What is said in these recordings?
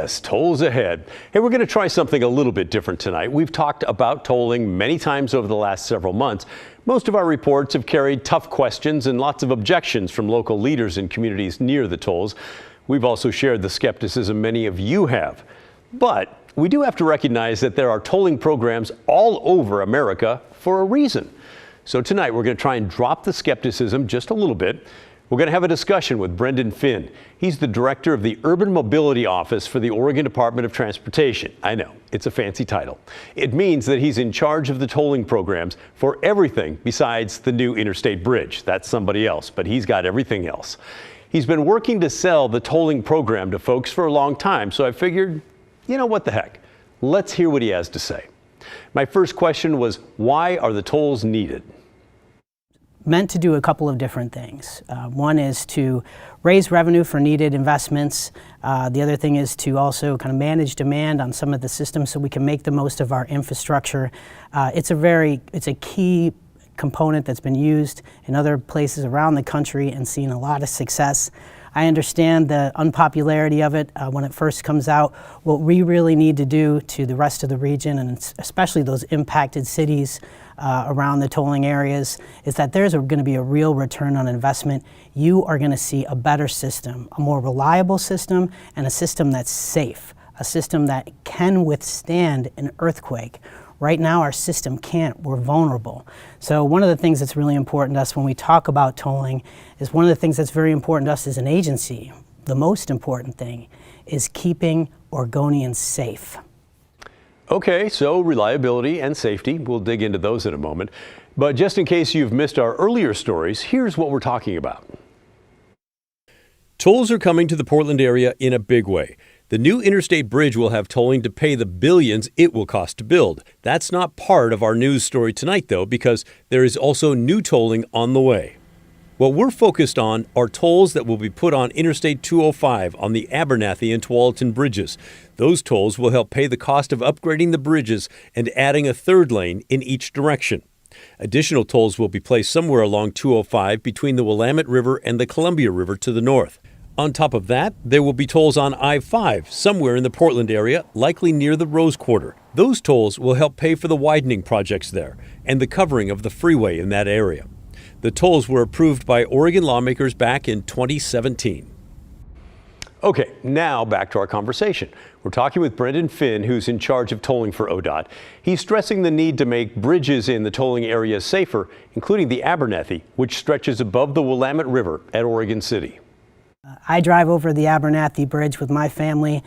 yes, tolls ahead. Hey, we're going to try something a little bit different tonight. We've talked about tolling many times over the last several months. Most of our reports have carried tough questions and lots of objections from local leaders in communities near the tolls. We've also shared the skepticism many of you have. But we do have to recognize that there are tolling programs all over America for a reason. So tonight we're going to try and drop the skepticism just a little bit. We're going to have a discussion with Brendan Finn. He's the director of the Urban Mobility Office for the Oregon Department of Transportation. I know, it's a fancy title. It means that he's in charge of the tolling programs for everything besides the new interstate bridge. That's somebody else, but he's got everything else. He's been working to sell the tolling program to folks for a long time, so I figured, you know what the heck? Let's hear what he has to say. My first question was, why are the tolls needed? Meant to do a couple of different things. One is to raise revenue for needed investments. The other thing is to also kind of manage demand on some of the systems so we can make the most of our infrastructure. It's a key component that's been used in other places around the country and seen a lot of success. I understand the unpopularity of it when it first comes out. What we really need to do to the rest of the region, and especially those impacted cities around the tolling areas, is that there's going to be a real return on investment. You are going to see a better system, a more reliable system, and a system that's safe, a system that can withstand an earthquake. Right now, our system can't. We're vulnerable. So one of the things that's really important to us when we talk about tolling is one of the things that's very important to us as an agency. The most important thing is keeping Oregonians safe. Okay, so reliability and safety, we'll dig into those in a moment. But just in case you've missed our earlier stories, here's what we're talking about. Tolls are coming to the Portland area in a big way. The new interstate bridge will have tolling to pay the billions it will cost to build. That's not part of our news story tonight, though, because there is also new tolling on the way. What we're focused on are tolls that will be put on Interstate 205 on the Abernathy and Tualatin bridges. Those tolls will help pay the cost of upgrading the bridges and adding a third lane in each direction. Additional tolls will be placed somewhere along 205 between the Willamette River and the Columbia River to the north. On top of that, there will be tolls on I-5 somewhere in the Portland area, likely near the Rose Quarter. Those tolls will help pay for the widening projects there and the covering of the freeway in that area. The tolls were approved by Oregon lawmakers back in 2017. Okay, now back to our conversation. We're talking with Brendan Finn, who's in charge of tolling for ODOT. He's stressing the need to make bridges in the tolling area safer, including the Abernathy, which stretches above the Willamette River at Oregon City. I drive over the Abernathy Bridge with my family.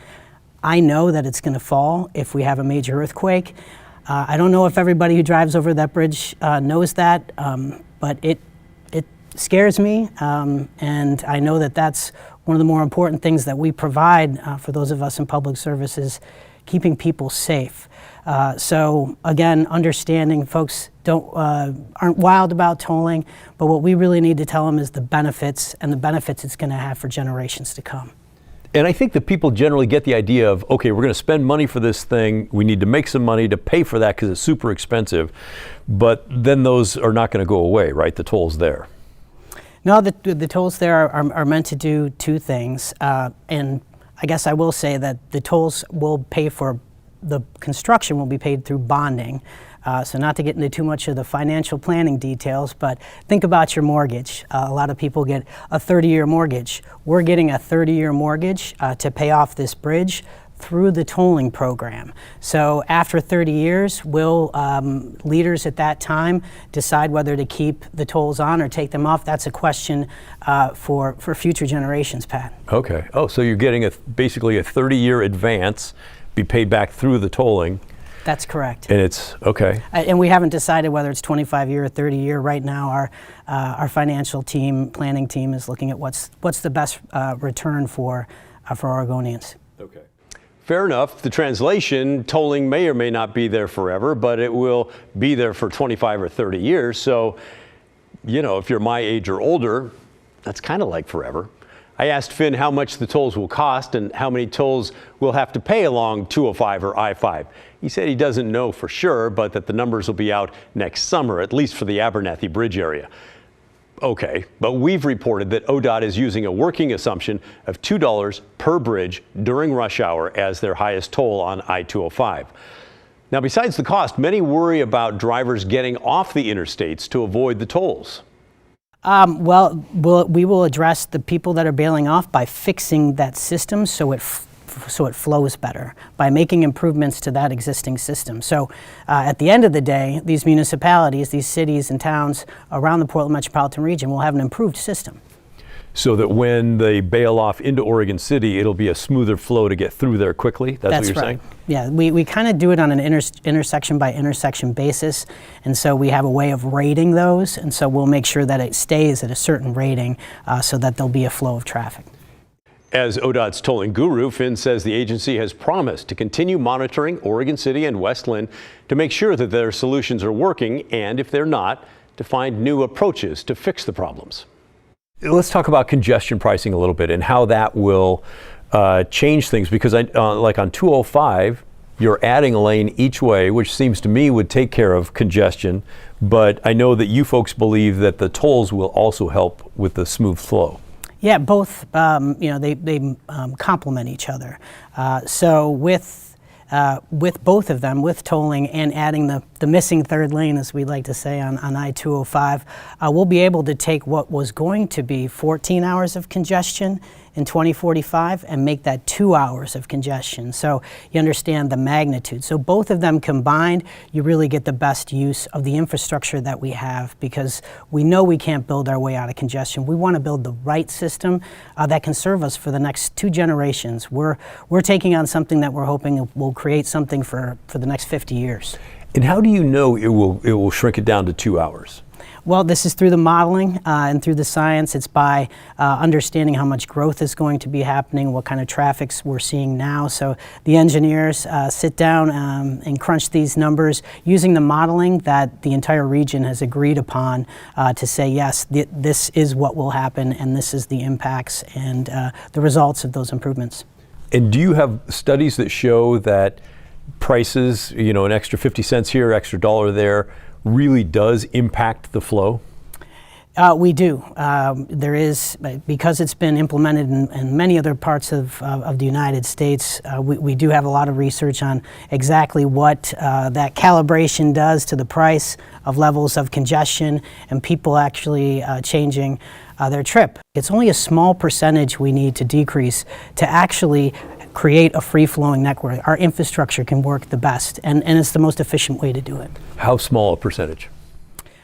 I know that it's going to fall if we have a major earthquake. I don't know if everybody who drives over that bridge knows that, but it scares me, and I know that that's one of the more important things that we provide for those of us in public services, keeping people safe. So again, understanding folks aren't wild about tolling, but what we really need to tell them is the benefits and the benefits it's going to have for generations to come. And I think that people generally get the idea of, okay, we're going to spend money for this thing. We need to make some money to pay for that because it's super expensive. But then those are not going to go away, right? The tolls there. No, the tolls there are meant to do two things. And I guess I will say that the tolls will pay for the construction will be paid through bonding. So not to get into too much of the financial planning details, but think about your mortgage. A lot of people get a 30-year mortgage. We're getting a 30-year mortgage to pay off this bridge through the tolling program. So after 30 years, will leaders at that time decide whether to keep the tolls on or take them off? That's a question for future generations, Pat. Okay. Oh, so you're getting basically a 30-year advance, be paid back through the tolling. That's correct. And it's okay. And we haven't decided whether it's 25-year or 30-year. Right now, our financial team, planning team, is looking at what's the best return for Oregonians. Okay. Fair enough. The translation, tolling may or may not be there forever, but it will be there for 25 or 30 years. So, you know, if you're my age or older, that's kind of like forever. I asked Finn how much the tolls will cost and how many tolls we'll have to pay along 205 or I-5. He said he doesn't know for sure, but that the numbers will be out next summer, at least for the Abernathy Bridge area. Okay, but we've reported that ODOT is using a working assumption of $2 per bridge during rush hour as their highest toll on I-205. Now, besides the cost, many worry about drivers getting off the interstates to avoid the tolls. We will address the people that are bailing off by fixing that system so it flows better, by making improvements to that existing system. So at the end of the day, these municipalities, these cities and towns around the Portland metropolitan region will have an improved system. So that when they bail off into Oregon City, it'll be a smoother flow to get through there quickly? That's what you're right. saying? Yeah, we kind of do it on an intersection by intersection basis, and so we have a way of rating those, and so we'll make sure that it stays at a certain rating so that there'll be a flow of traffic. As ODOT's tolling guru, Finn says the agency has promised to continue monitoring Oregon City and West Linn to make sure that their solutions are working, and if they're not, to find new approaches to fix the problems. Let's talk about congestion pricing a little bit and how that will change things, because like on 205, you're adding a lane each way, which seems to me would take care of congestion. But I know that you folks believe that the tolls will also help with the smooth flow. Yeah, both, they complement each other. So with both of them, with tolling and adding the missing third lane, as we like to say on I-205, we'll be able to take what was going to be 14 hours of congestion in 2045 and make that 2 hours of congestion. So you understand the magnitude. So both of them combined, you really get the best use of the infrastructure that we have, because we know we can't build our way out of congestion. We want to build the right system that can serve us for the next 2 generations. We're taking on something that we're hoping will create something for the next 50 years. And how do you know it will shrink it down to 2 hours? Well, this is through the modeling and through the science. It's by understanding how much growth is going to be happening, what kind of traffics we're seeing now. So the engineers sit down and crunch these numbers using the modeling that the entire region has agreed upon to say, yes, this is what will happen, and this is the impacts and the results of those improvements. And do you have studies that show that prices, an extra 50 cents here, extra $1 there, really does impact the flow? We do. There is, because it's been implemented in many other parts of the United States, we do have a lot of research on exactly what that calibration does to the price of levels of congestion and people actually changing their trip. It's only a small percentage we need to decrease to actually create a free-flowing network. Our infrastructure can work the best, and it's the most efficient way to do it. How small a percentage?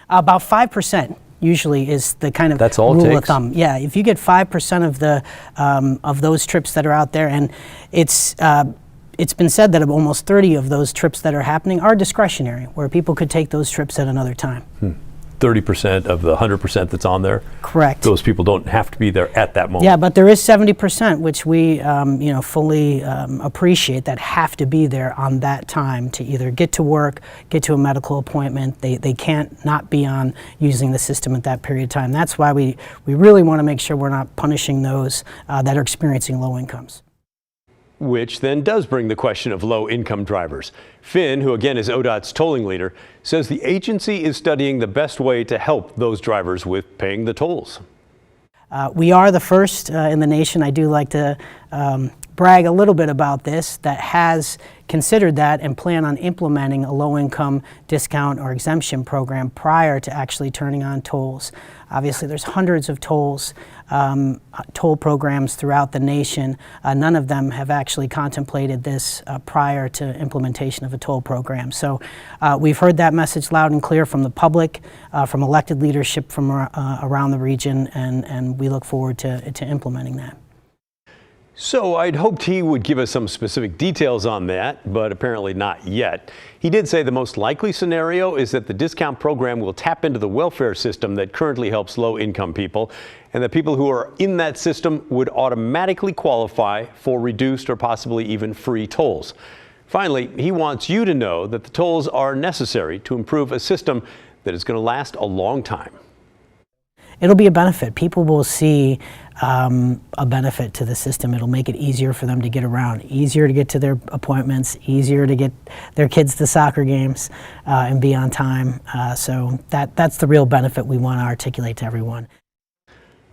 About 5% usually is the kind of That's all rule it of takes? thumb. Yeah, if you get 5% of those trips that are out there, and it's been said that almost 30 of those trips that are happening are discretionary, where people could take those trips at another time. 30% of the 100% that's on there? Correct. Those people don't have to be there at that moment? Yeah, but there is 70%, which we fully appreciate, that have to be there on that time to either get to work, get to a medical appointment. They can't not be on using the system at that period of time. That's why we really want to make sure we're not punishing those that are experiencing low incomes. Which then does bring the question of low-income drivers. Finn, who again is ODOT's tolling leader, says the agency is studying the best way to help those drivers with paying the tolls. We are the first in the nation, I do like to brag a little bit about this, that has considered that and plan on implementing a low-income discount or exemption program prior to actually turning on tolls. Obviously, there's hundreds of toll programs throughout the nation. None of them have actually contemplated this prior to implementation of a toll program. So we've heard that message loud and clear from the public, from elected leadership from around the region, and we look forward to implementing that. So I'd hoped he would give us some specific details on that, but apparently not yet. He did say the most likely scenario is that the discount program will tap into the welfare system that currently helps low-income people, and that people who are in that system would automatically qualify for reduced or possibly even free tolls. Finally, he wants you to know that the tolls are necessary to improve a system that is going to last a long time. it'll be a benefit. People will see a benefit to the system. It'll make it easier for them to get around, easier to get to their appointments, easier to get their kids to soccer games and be on time. So that's the real benefit we want to articulate to everyone.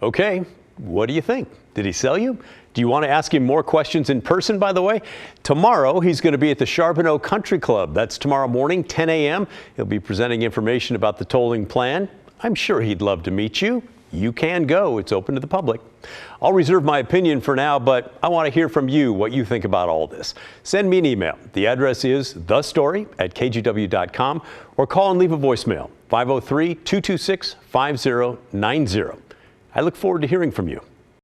Okay, what do you think? Did he sell you? Do you want to ask him more questions in person, by the way? Tomorrow, he's going to be at the Charbonneau Country Club. That's tomorrow morning, 10 a.m. He'll be presenting information about the tolling plan. I'm sure he'd love to meet you. You can go. It's open to the public. I'll reserve my opinion for now, but I want to hear from you what you think about all this. Send me an email. The address is thestory@kgw.com or call and leave a voicemail, 503-226-5090. I look forward to hearing from you.